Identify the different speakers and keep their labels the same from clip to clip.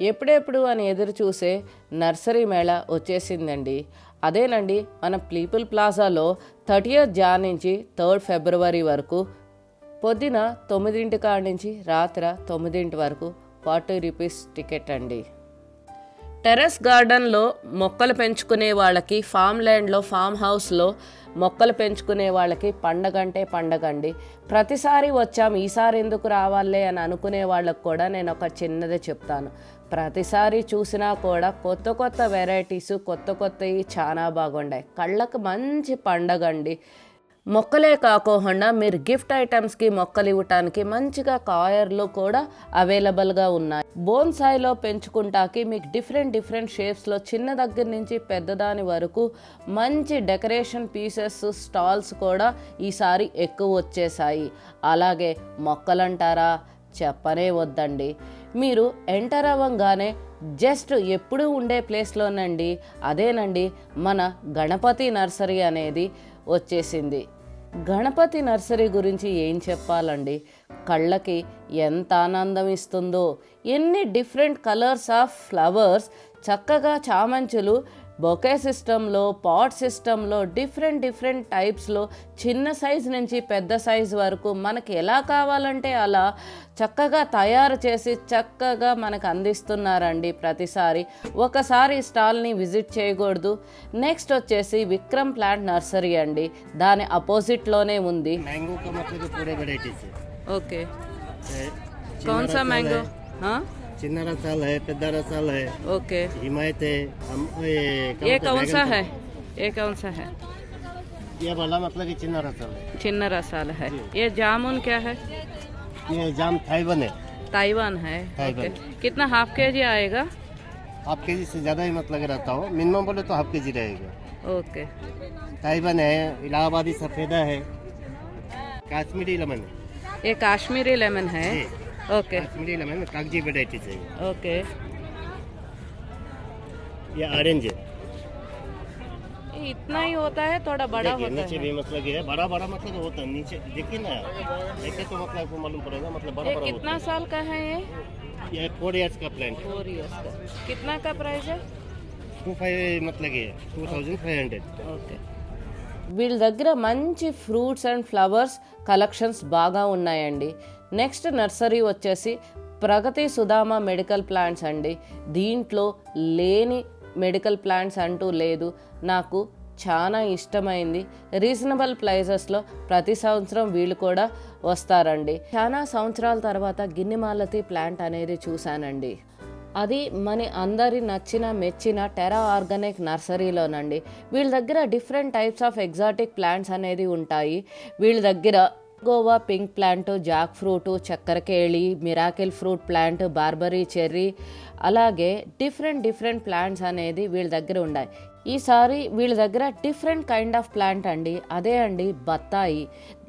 Speaker 1: ఎప్పుడెప్పుడు అని ఎదురు చూసే నర్సరీ మేళా వచ్చేసిందండి. అదేనండి మన పీపుల్ ప్లాజాలో 30th జాన్ నుంచి 3rd ఫిబ్రవరి వరకు పొద్దున 9 కాడ నుంచి రాత్రి 9 వరకు 40 రూపీస్ టికెట్ అండి. టెర్రస్ గార్డెన్లో మొక్కలు పెంచుకునే వాళ్ళకి, ఫామ్ ల్యాండ్లో ఫామ్ హౌస్లో మొక్కలు పెంచుకునే వాళ్ళకి పండగంటే పండగండి. ప్రతిసారి వచ్చాం, ఈసారి ఎందుకు రావాలే అని అనుకునే వాళ్ళకు కూడా నేను ఒక చిన్నదే చెప్తాను. ప్రతిసారి చూసినా కూడా కొత్త కొత్త వెరైటీసు, కొత్త కొత్తవి చాలా బాగుండాయి. కళ్ళకు మంచి పండగండి. మొక్కలే కాకుండా మీరు గిఫ్ట్ ఐటమ్స్కి మొక్కలు ఇవ్వటానికి మంచిగా కాయర్లు కూడా అవైలబుల్గా ఉన్నాయి. బోన్సాయిలో పెంచుకుంటాకి మీకు డిఫరెంట్ షేప్స్లో చిన్న దగ్గర నుంచి పెద్దదాని వరకు మంచి డెకరేషన్ పీసెస్, స్టాల్స్ కూడా ఈసారి ఎక్కువ వచ్చేసాయి. అలాగే మొక్కలంటారా, చెప్పనే వద్దండి. మీరు ఎంటర్ అవ్వగానే జస్ట్ ఎప్పుడూ ఉండే ప్లేస్లోనండి, అదేనండి మన గణపతి నర్సరీ అనేది వచ్చేసింది. గణపతి నర్సరీ గురించి ఏం చెప్పాలండి, కళ్ళకి ఎంత ఆనందం ఇస్తుందో. ఎన్ని డిఫరెంట్ కలర్స్ ఆఫ్ ఫ్లవర్స్, చక్కగా చామంచులు బొకే సిస్టంలో, పాట్ సిస్టంలో, డిఫరెంట్ టైప్స్లో, చిన్న సైజ్ నుంచి పెద్ద సైజ్ వరకు మనకి ఎలా కావాలంటే అలా చక్కగా తయారు చేసి చక్కగా మనకు అందిస్తున్నారండి. ప్రతిసారి ఒకసారి స్టాల్ని విజిట్ చేయకూడదు. నెక్స్ట్ వచ్చేసి విక్రమ్ ప్లాంట్ నర్సరీ అండి, దాని అపోజిట్లోనే ఉంది. ఓకే, కౌన్ సా మ్యాంగో?
Speaker 2: చిన్న రసాలు है, పెద్ద రసాలు है.
Speaker 1: ओके,
Speaker 2: हिमायत है.
Speaker 1: ये कौन सा है? ये कौन सा है?
Speaker 2: ये वाला मतलब कि चिन्ना रसाल है.
Speaker 1: चिन्ना रसाल है. ये जामुन क्या है?
Speaker 2: ये जाम ताइवान है.
Speaker 1: ताइवान है.
Speaker 2: ताइवान.
Speaker 1: Okay. कितना हाफ केजी आएगा?
Speaker 2: हाफ केजी से ज़्यादा ही मतलब रहता हो, मिनिमम बोले तो हाफ केजी रहेगा.
Speaker 1: ओके.
Speaker 2: ताइवान है, इलाहाबादी सफ़ेदा है, काश्मीरी लेमन है.
Speaker 1: ये काश्मीरी लेमन है. ओके,
Speaker 2: काश्मीरी लेमन कागजी वेराइटी चाहिए.
Speaker 1: ओके.
Speaker 2: ये ऑरेंज है.
Speaker 1: ये इतना ही होता है, थोड़ा बड़ा होता
Speaker 2: नीचे
Speaker 1: है.
Speaker 2: भी मतलब ये है, बड़ा मतलब होता है नीचे. देखिए ना, देखे तो मतलब आपको मालूम पड़ेगा, मतलब बड़ा
Speaker 1: ये
Speaker 2: होता
Speaker 1: कितना साल का है?
Speaker 2: ये 4 years का प्लांट है.
Speaker 1: 4 years का. कितना का प्राइस है?
Speaker 2: 25 मतलब ये 2500.
Speaker 1: ఓకే. వీళ్ళ దగ్గర మంచి ఫ్రూట్స్ అండ్ ఫ్లవర్స్ కలెక్షన్స్ బాగా ఉన్నాయండి. నెక్స్ట్ నర్సరీ వచ్చేసి ప్రగతి సుధామ మెడికల్ ప్లాంట్స్ అండి. దీంట్లో లేని మెడికల్ ప్లాంట్స్ అంటూ లేదు. నాకు చాలా ఇష్టమైంది. రీజనబుల్ ప్రైజెస్లో ప్రతి సంవత్సరం వీళ్ళు కూడా వస్తారండి. చాలా సంవత్సరాల తర్వాత గిన్నెమాలతి ప్లాంట్ అనేది చూశానండి. అది మన అందరి నచ్చిన మెచ్చిన టెరా ఆర్గానిక్ నర్సరీలోనండి. వీళ్ళ దగ్గర different types of exotic plants అనేది ఉంటాయి. వీళ్ళ దగ్గర Goa pink plant, jack fruit, చక్కెరకేళి, miracle fruit plant, barbary cherry, అలాగే డిఫరెంట్ ప్లాంట్స్ అనేది వీళ్ళ దగ్గర ఉన్నాయి. ఈసారి వీళ్ళ దగ్గర డిఫరెంట్ కైండ్ ఆఫ్ ప్లాంట్ అండి, అదే అండి బత్తాయి.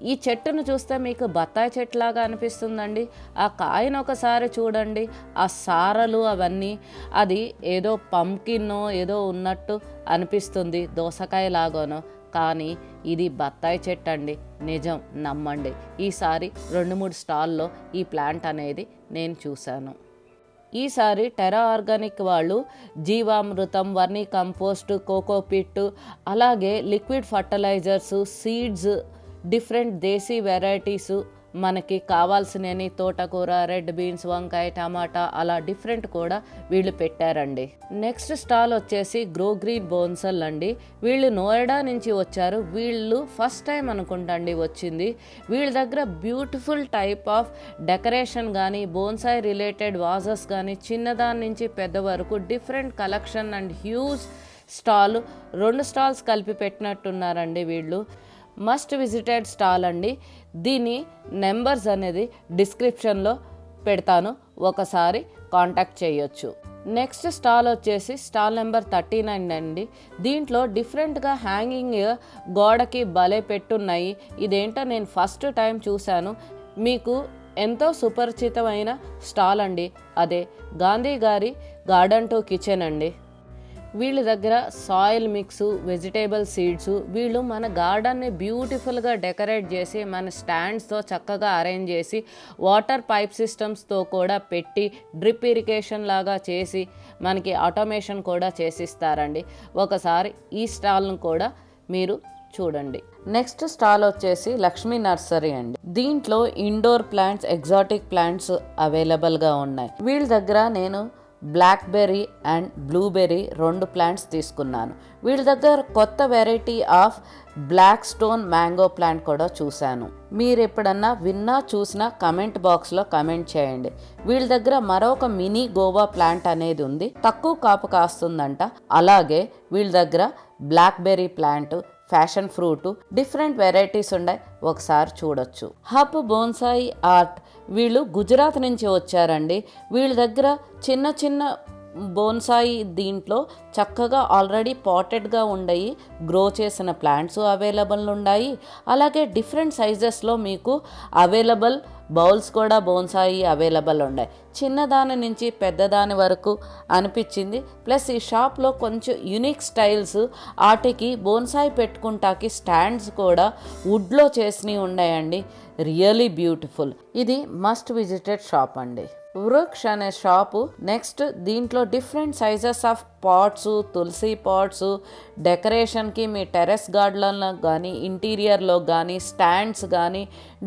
Speaker 1: ఈ చెట్టును చూస్తే మీకు బత్తాయి చెట్టులాగా అనిపిస్తుందండి. ఆ కాయను ఒకసారి చూడండి, ఆ సారలు అవన్నీ, అది ఏదో పంకిన్నో ఏదో ఉన్నట్టు అనిపిస్తుంది, దోసకాయ లాగానో. కానీ ఇది బత్తాయి చెట్టు అండి, నిజం నమ్మండి. ఈసారి 2-3 స్టాల్లో ఈ ప్లాంట్ అనేది నేను చూశాను. ఈసారి టెరా ఆర్గానిక్ వాళ్ళు జీవామృతం, వర్మీ కంపోస్ట్, కోకోపిట్, అలాగే లిక్విడ్ ఫర్టిలైజర్స్, సీడ్స్, డిఫరెంట్ దేశీ వెరైటీసు, మనకి కావాల్సినవి తోటకూర, రెడ్ బీన్స్, వంకాయ, టమాటా, అలా డిఫరెంట్ కూడా వీళ్ళు పెట్టారండి. నెక్స్ట్ స్టాల్ వచ్చేసి గ్రో గ్రీన్ బోన్సల్ అండి. వీళ్ళు నోయిడా నుంచి వచ్చారు. వీళ్ళు ఫస్ట్ టైం అనుకుంటండి వచ్చింది. వీళ్ళ దగ్గర బ్యూటిఫుల్ టైప్ ఆఫ్ డెకరేషన్ కానీ, బోన్సాయి రిలేటెడ్ వాజెస్ కానీ, చిన్నదాని నుంచి పెద్ద వరకు different collection and huge stall, 2 stalls కలిపి పెట్టినట్టున్నారండి వీళ్ళు. మస్ట్ విజిటెడ్ స్టాల్ అండి. దీని నెంబర్స్ అనేది డిస్క్రిప్షన్లో పెడతాను, ఒకసారి కాంటాక్ట్ చేయొచ్చు. నెక్స్ట్ స్టాల్ వచ్చేసి స్టాల్ నెంబర్ 39 అండి. దీంట్లో డిఫరెంట్గా హ్యాంగింగ్ గోడకి భలే పెట్టున్నాయి. ఇదేంటో నేను ఫస్ట్ టైం చూశాను. మీకు ఎంతో సుపరిచితమైన స్టాల్ అండి, అదే గాంధీ గారి గార్డెన్ టు కిచెన్ అండి. వీళ్ళ దగ్గర సాయిల్ మిక్స్, వెజిటేబుల్ సీడ్స్, వీళ్ళు మన గార్డెన్ని బ్యూటిఫుల్గా డెకరేట్ చేసి మన స్టాండ్స్తో చక్కగా అరేంజ్ చేసి వాటర్ పైప్ సిస్టమ్స్తో కూడా పెట్టి డ్రిప్ ఇరిగేషన్ లాగా చేసి మనకి ఆటోమేషన్ కూడా చేసిస్తారండి. ఒకసారి ఈ స్టాల్ను కూడా మీరు చూడండి. నెక్స్ట్ స్టాల్ వచ్చేసి లక్ష్మీ నర్సరీ అండి. దీంట్లో ఇండోర్ ప్లాంట్స్, ఎగ్జాటిక్ ప్లాంట్స్ అవైలబుల్గా ఉన్నాయి. వీళ్ళ దగ్గర నేను బ్లాక్బెర్రీ అండ్ బ్లూబెర్రీ 2 ప్లాంట్స్ తీసుకున్నాను. వీళ్ళ దగ్గర కొత్త variety of black stone mango plant కూడా చూశాను. మీరు ఎప్పుడన్నా విన్నా చూసినా కమెంట్ బాక్స్లో కమెంట్ చేయండి. వీళ్ళ దగ్గర మరొక మినీ గోవా ప్లాంట్ అనేది ఉంది, తక్కువ కాపు కాస్తుందంట. అలాగే వీళ్ళ దగ్గర blackberry plant, fashion fruit, different varieties ఉన్నాయి, ఒకసారి చూడొచ్చు. హబ్ బోన్సాయి ఆర్ట్, వీళ్ళు గుజరాత్ నుంచి వచ్చారండి. వీళ్ళ దగ్గర చిన్న చిన్న బోన్సాయి దీంట్లో చక్కగా ఆల్రెడీ పాటెడ్గా ఉండయి గ్రో చేసిన ప్లాంట్స్ అవైలబుల్ ఉన్నాయి. అలాగే డిఫరెంట్ సైజెస్లో మీకు అవైలబుల్ బౌల్స్ కూడా బోన్సాయి అవైలబుల్ ఉన్నాయి. చిన్నదాని నుంచి పెద్దదాని వరకు అనిపించింది. ప్లస్ ఈ షాప్లో కొంచెం యూనిక్ స్టైల్స్, వాటికి బోన్సాయి పెట్టుకుంటాకి స్టాండ్స్ కూడా వుడ్లో చేసినవి ఉన్నాయండి. Really beautiful. ఇది మస్ట్ విజిటెడ్ షాప్ అండి. వృక్ష్ అనే షాపు. నెక్స్ట్ దీంట్లో డిఫరెంట్ సైజెస్ ఆఫ్ పాట్స్, తులసి పాట్స్, డెకరేషన్కి మీ టెర్రస్ గార్డెన్లో కానీ ఇంటీరియర్లో కానీ స్టాండ్స్ కానీ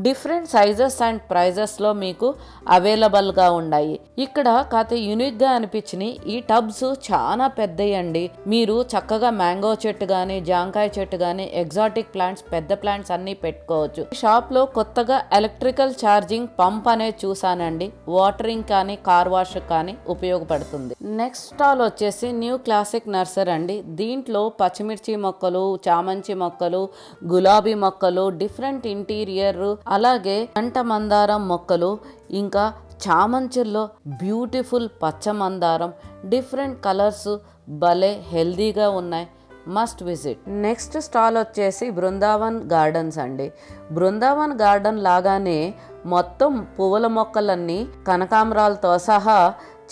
Speaker 1: డిఫరెంట్ సైజెస్ అండ్ ప్రైజెస్లో మీకు అవైలబుల్గా ఉన్నాయి. ఇక్కడ కాస్త యూనిక్గా అనిపించినాయి ఈ టబ్స్, చాలా పెద్దవి అండి. మీరు చక్కగా మ్యాంగో చెట్టు కానీ, జాంకాయ చెట్టు కానీ, ఎగ్జాటిక్ ప్లాంట్స్, పెద్ద ప్లాంట్స్ అన్నీ పెట్టుకోవచ్చు. ఈ షాప్లో కొత్తగా ఎలక్ట్రికల్ ఛార్జింగ్ పంప్ అనేది చూసానండి. వాటరింగ్ కానీ కార్ వాష్ కానీ ఉపయోగపడుతుంది. నెక్స్ట్ స్టాల్ వచ్చేసి న్యూ క్లాసిక్ నర్సరీ అండి. దీంట్లో పచ్చిమిర్చి మొక్కలు, చామంతి మొక్కలు, గులాబీ మొక్కలు, డిఫరెంట్ ఇంటీరియర్, అలాగే కంట మందారం మొక్కలు, ఇంకా చామంతిలో బ్యూటిఫుల్ పచ్చ మందారం, డిఫరెంట్ కలర్స్ భలే హెల్దీగా ఉన్నాయి. Must visit. నెక్స్ట్ స్టాల్ వచ్చేసి బృందావన్ గార్డెన్స్ అండి. బృందావన్ గార్డెన్ లాగానే మొత్తం పువ్వుల మొక్కలన్నీ కనకాంబరాలతో సహా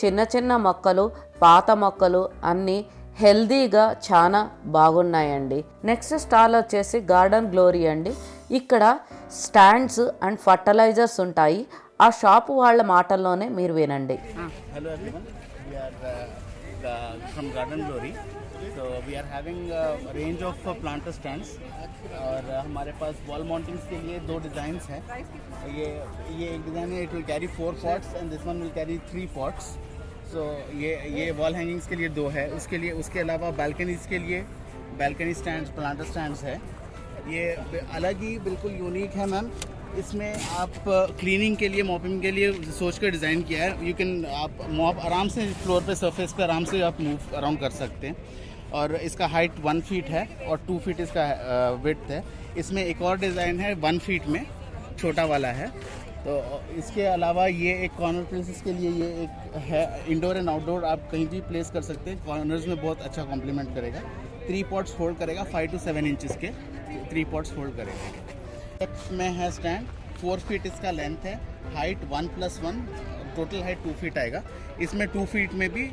Speaker 1: చిన్న చిన్న మొక్కలు, పాత మొక్కలు అన్నీ హెల్దీగా చాలా బాగున్నాయండి. నెక్స్ట్ స్టాల్ వచ్చేసి గార్డెన్ గ్లోరీ అండి. ఇక్కడ స్టాండ్స్ అండ్ ఫర్టిలైజర్స్ ఉంటాయి. ఆ షాపు వాళ్ళ మాటల్లోనే మీరు వినండి.
Speaker 3: Hello everyone, we are from Garden Glory. So we are having a range of planter stands और हमारे पास वॉल माउंटिंग्स के लिए 2 डिज़ाइंस हैं. ये एक डिज़ाइन है, it will carry 4 pots and this one will carry 3 pots. So ये wall hangings के लिए 2 है. उसके अलावा बालकनीज़ के लिए बालकनी स्टैंड्स, प्लांटर स्टैंड्स है. ये अलग ही बिल्कुल यूनिक है मैम. इसमें आप क्लीनिंग के लिए, मॉपिंग के लिए सोच कर डिज़ाइन किया है. यू कैन आप मॉप आराम से फ्लोर पे, सरफेस पे आराम से आप मूव अराउंड कर सकते हैं. और इसका हाइट 1 फीट है और 2 फीट इसका विड्थ है. इसमें एक और डिज़ाइन है 1 फीट में, छोटा वाला है. तो इसके अलावा ये एक कॉर्नर प्लेसेस के लिए ये एक है. इंडोर एंड आउटडोर आप कहीं भी प्लेस कर सकते हैं. कॉर्नर्स में बहुत अच्छा कॉम्प्लीमेंट करेगा. 3 पॉट्स होल्ड करेगा. 5 to 7 इंचज़ के 3 पॉट्स होल्ड करेगा. में है स्टैंड. 4 फीट इसका लेंथ है. हाइट 1+1, टोटल हाइट 2 फीट आएगा. इसमें 2 फीट में भी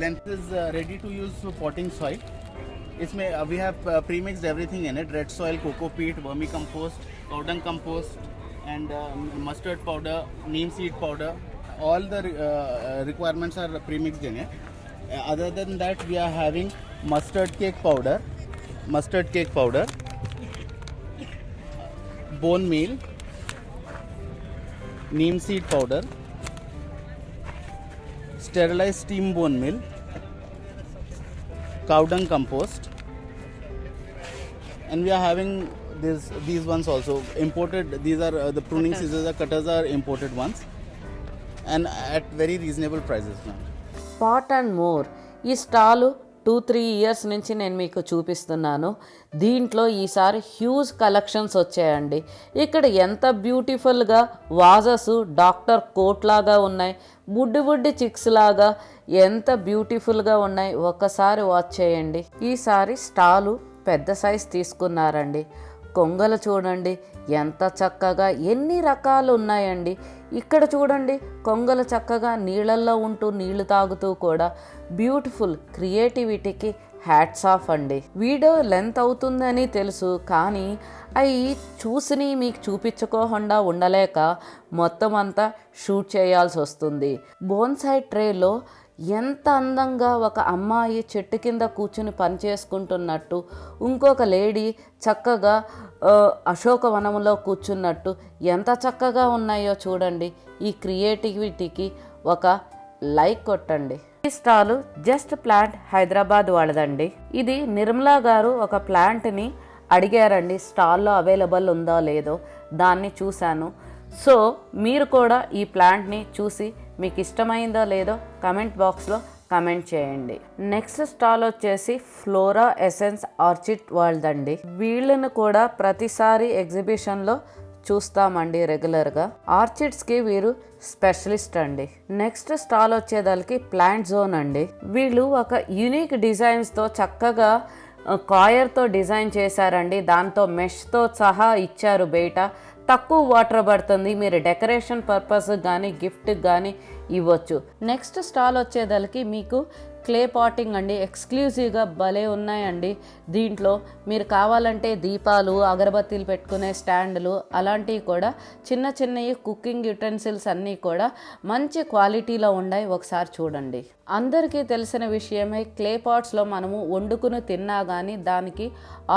Speaker 3: length is ready to use potting soil. इसमें we have premixed everything in it. Red soil, cocopeat, vermicompost, cow dung compost and mustard powder, neem seed powder. All the requirements are premixed in it. Other than that, we are having mustard cake powder, bone meal, neem seed powder, sterilized steam bone meal, cow dung compost, and we are having these ones also imported. These are the pruning scissors, the cutters are imported ones, and at very reasonable prices now.
Speaker 1: Pot and more ఈ stall 2-3 years నుంచి నేను మీకు చూపిస్తున్నాను. దీంట్లో ఈసారి huge collections వచ్చాయండి. ఇక్కడ ఎంత బ్యూటిఫుల్గా వాజెస్ డాక్టర్ కోట్ లాగా ఉన్నాయి, బుడ్డి చిక్స్ లాగా ఎంత బ్యూటిఫుల్గా ఉన్నాయి. ఒక్కసారి వాచ్ చేయండి. ఈసారి స్టాలు పెద్ద సైజ్ తీసుకున్నారండి. కొంగలు చూడండి ఎంత చక్కగా, ఎన్ని రకాలు ఉన్నాయండి. ఇక్కడ చూడండి కొంగలు చక్కగా నీళ్ళల్లో ఉంటూ నీళ్లు తాగుతూ కూడా బ్యూటిఫుల్ క్రియేటివిటీకి హ్యాట్స్ ఆఫ్ అండి. వీడియో లెంత్ అవుతుందని తెలుసు, కానీ అవి చూసిని మీకు చూపించుకోకుండా ఉండలేక మొత్తం అంతా షూట్ చేయాల్సి వస్తుంది. బోన్సాయి ట్రేలో ఎంత అందంగా ఒక అమ్మాయి చెట్టు కింద కూర్చుని పని చేసుకుంటున్నట్టు, ఇంకొక లేడీ చక్కగా అశోకవనంలో కూర్చున్నట్టు ఎంత చక్కగా ఉన్నాయో చూడండి. ఈ క్రియేటివిటీకి ఒక లైక్ కొట్టండి. ఈ స్టాలు జస్ట్ ప్లాంట్ హైదరాబాద్ వాళ్ళదండి. ఇది నిర్మలా గారు ఒక ప్లాంట్ని అడిగారండి, స్టాల్లో అవైలబుల్ ఉందో లేదో, దాన్ని చూశాను. సో మీరు కూడా ఈ ప్లాంట్ని చూసి మీకు ఇష్టమైందో లేదో కమెంట్ బాక్స్లో కమెంట్ చేయండి. నెక్స్ట్ స్టాల్ వచ్చేసి ఫ్లోరా ఎసెన్స్ ఆర్చిడ్ వాళ్ళదండి. వీళ్ళను కూడా ప్రతిసారి ఎగ్జిబిషన్లో చూస్తామండి రెగ్యులర్గా. ఆర్చిడ్స్కి వీరు స్పెషలిస్ట్ అండి. నెక్స్ట్ స్టాల్ వచ్చేదానికి ప్లాంట్ జోన్ అండి. వీళ్ళు ఒక యూనిక్ డిజైన్స్తో చక్కగా కాయర్తో డిజైన్ చేశారండి. దాంతో మెష్తో సహా ఇచ్చారు. బయట తక్కువ వాటర్ పడుతుంది, మీరు డెకరేషన్ పర్పస్ కానీ గిఫ్ట్ కానీ ఇవ్వచ్చు. నెక్స్ట్ స్టాల్ వచ్చేదానికి మీకు క్లే పాటింగ్ అండి. ఎక్స్క్లూజివ్గా భలే ఉన్నాయండి. దీంట్లో మీరు కావాలంటే దీపాలు, అగరబత్తీలు పెట్టుకునే స్టాండ్లు అలాంటివి కూడా చిన్న చిన్నవి కుకింగ్ యుటెన్సిల్స్ అన్నీ కూడా మంచి క్వాలిటీలో ఉన్నాయి. ఒకసారి చూడండి. అందరికీ తెలిసిన విషయమే, క్లే పాట్స్లో మనము వండుకుని తిన్నా కానీ దానికి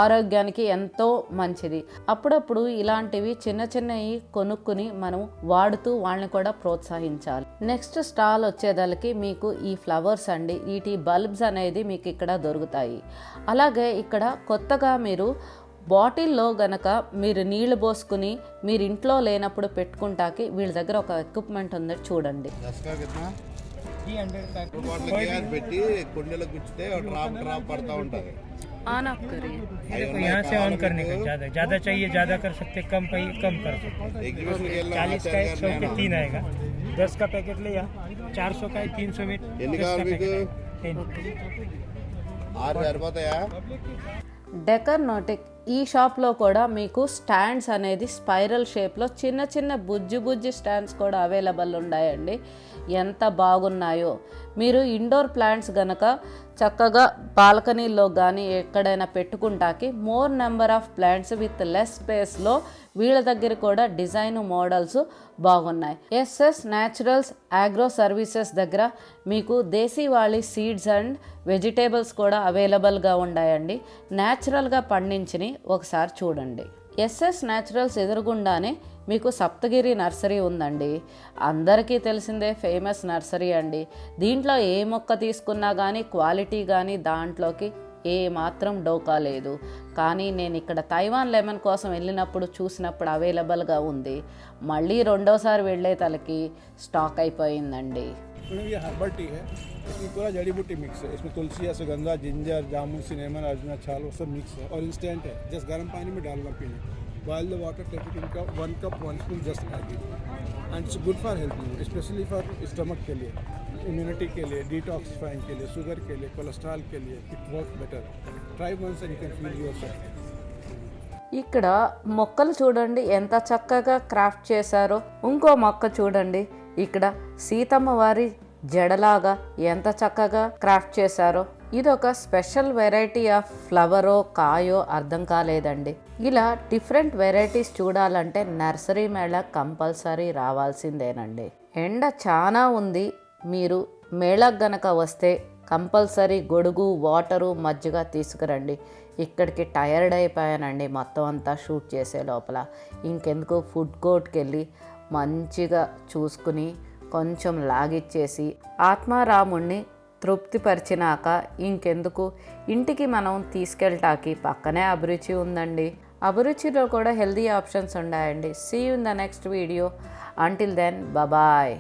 Speaker 1: ఆరోగ్యానికి ఎంతో మంచిది. అప్పుడప్పుడు ఇలాంటివి చిన్న చిన్నవి కొనుక్కుని మనం వాడుతూ వాళ్ళని కూడా ప్రోత్సహించాలి. నెక్స్ట్ స్టాల్ వచ్చేదానికి మీకు ఈ ఫ్లవర్స్ అండి. వీటి బల్బ్స్ అనేది మీకు ఇక్కడ దొరుకుతాయి. అలాగే ఇక్కడ కొత్తగా మీరు బాటిల్లో గనక మీరు నీళ్లు పోసుకుని మీరు ఇంట్లో లేనప్పుడు పెట్టుకుంటాకి వీళ్ళ దగ్గర ఒక ఎక్విప్మెంట్ ఉంది, చూడండి.
Speaker 4: పెట్టి కుండీలో గుచ్చితే డ్రాప్ పడతా ఉంటుంది.
Speaker 1: ऑन ऑफ करिए,
Speaker 5: यहाँ से ऑन करने का ज़्यादा चाहिए ज़्यादा कर सकते, कम चाहिए कम कर सकते। 40 का 100 के 3 आएगा, 10 का पैकेट ले 400 का 300 में 10 का पैकेट
Speaker 4: 6 సరిపోతాయా?
Speaker 1: డెకర్నోటిక్ ఈ షాప్లో కూడా మీకు స్టాండ్స్ అనేది స్పైరల్ షేప్లో చిన్న చిన్న బుజ్జి స్టాండ్స్ కూడా అవైలబుల్ ఉన్నాయండి. ఎంత బాగున్నాయో. మీరు ఇండోర్ ప్లాంట్స్ గనక చక్కగా బాల్కనీలో కానీ ఎక్కడైనా పెట్టుకుంటాకి more number of plants with less స్పేస్లో వీళ్ళ దగ్గర కూడా డిజైన్ మోడల్స్ బాగున్నాయి. ఎస్ఎస్ న్యాచురల్స్ అగ్రో సర్వీసెస్ దగ్గర మీకు దేశీవాళీ సీడ్స్ అండ్ వెజిటేబుల్స్ కూడా అవైలబుల్గా ఉన్నాయండి. న్యాచురల్గా పండించిని ఒకసారి చూడండి. ఎస్ఎస్ న్యాచురల్స్ ఎదురుగుండానే మీకు సప్తగిరి నర్సరీ ఉందండి. అందరికీ తెలిసిందే ఫేమస్ నర్సరీ అండి. దీంట్లో ఏ మొక్క తీసుకున్నా కానీ క్వాలిటీ కానీ దాంట్లోకి ఏ మాత్రం డోకా లేదు. కానీ నేను ఇక్కడ తైవాన్ లెమన్ కోసం వెళ్ళినప్పుడు చూసినప్పుడు అవైలబుల్గా ఉంది. మళ్ళీ రెండోసారి వెళ్ళే తలకి స్టాక్ అయిపోయిందండి.
Speaker 6: ये हर्बल टी है, इसमें पूरा जड़ी बूटी मिक्स है. इसमें तुलसी, अश्वगंधा, जिंजर, जामुन, सिनेमन, अर्जुना, छाल वो सब मिक्स है और इंस्टेंट है. जस्ट गर्म पानी में डालना पीना. Boil the water, take it in cup, 1 cup 1 spoon just add it. And it's good for health, specially for stomach के लिए, इम्यूनिटी के लिए, डिटॉक्सिफाइंग के लिए, शुगर के लिए, कोलेस्ट्रॉल के लिए. It work better. Try once and you can feel yourself.
Speaker 1: ఇక్కడ మొక్కలు చూడండి ఎంత చక్కగా క్రాఫ్ట్ చేశారో. ఇంకో మొక్క చూడండి, ఇక్కడ సీతమ్మ వారి జడలాగా ఎంత చక్కగా క్రాఫ్ట్ చేశారో. ఇదొక స్పెషల్ వెరైటీ ఆఫ్ ఫ్లవరో కాయో అర్థం కాలేదండి. ఇలా డిఫరెంట్ వెరైటీస్ చూడాలంటే నర్సరీ మేళా కంపల్సరీ రావాల్సిందేనండి. ఎండ చాలా ఉంది. మీరు మేళకు గనక వస్తే కంపల్సరీ గొడుగు, వాటరు, మజ్జిగ తీసుకురండి. ఇక్కడికి టైర్డ్ అయిపోయానండి మొత్తం అంతా షూట్ చేసే లోపల. ఇంకెందుకు ఫుడ్ కోర్ట్కి వెళ్ళి మంచిగా చూసుకుని కొంచెం లాగిచ్చేసి ఆత్మారాముణ్ణి తృప్తిపరిచినాక ఇంకెందుకు ఇంటికి మనం తీసుకెళ్ళటానికి పక్కనే అభిరుచి ఉందండి. అభిరుచిలో కూడా హెల్దీ ఆప్షన్స్ ఉన్నాయండి. See you in the next video. Until then bye.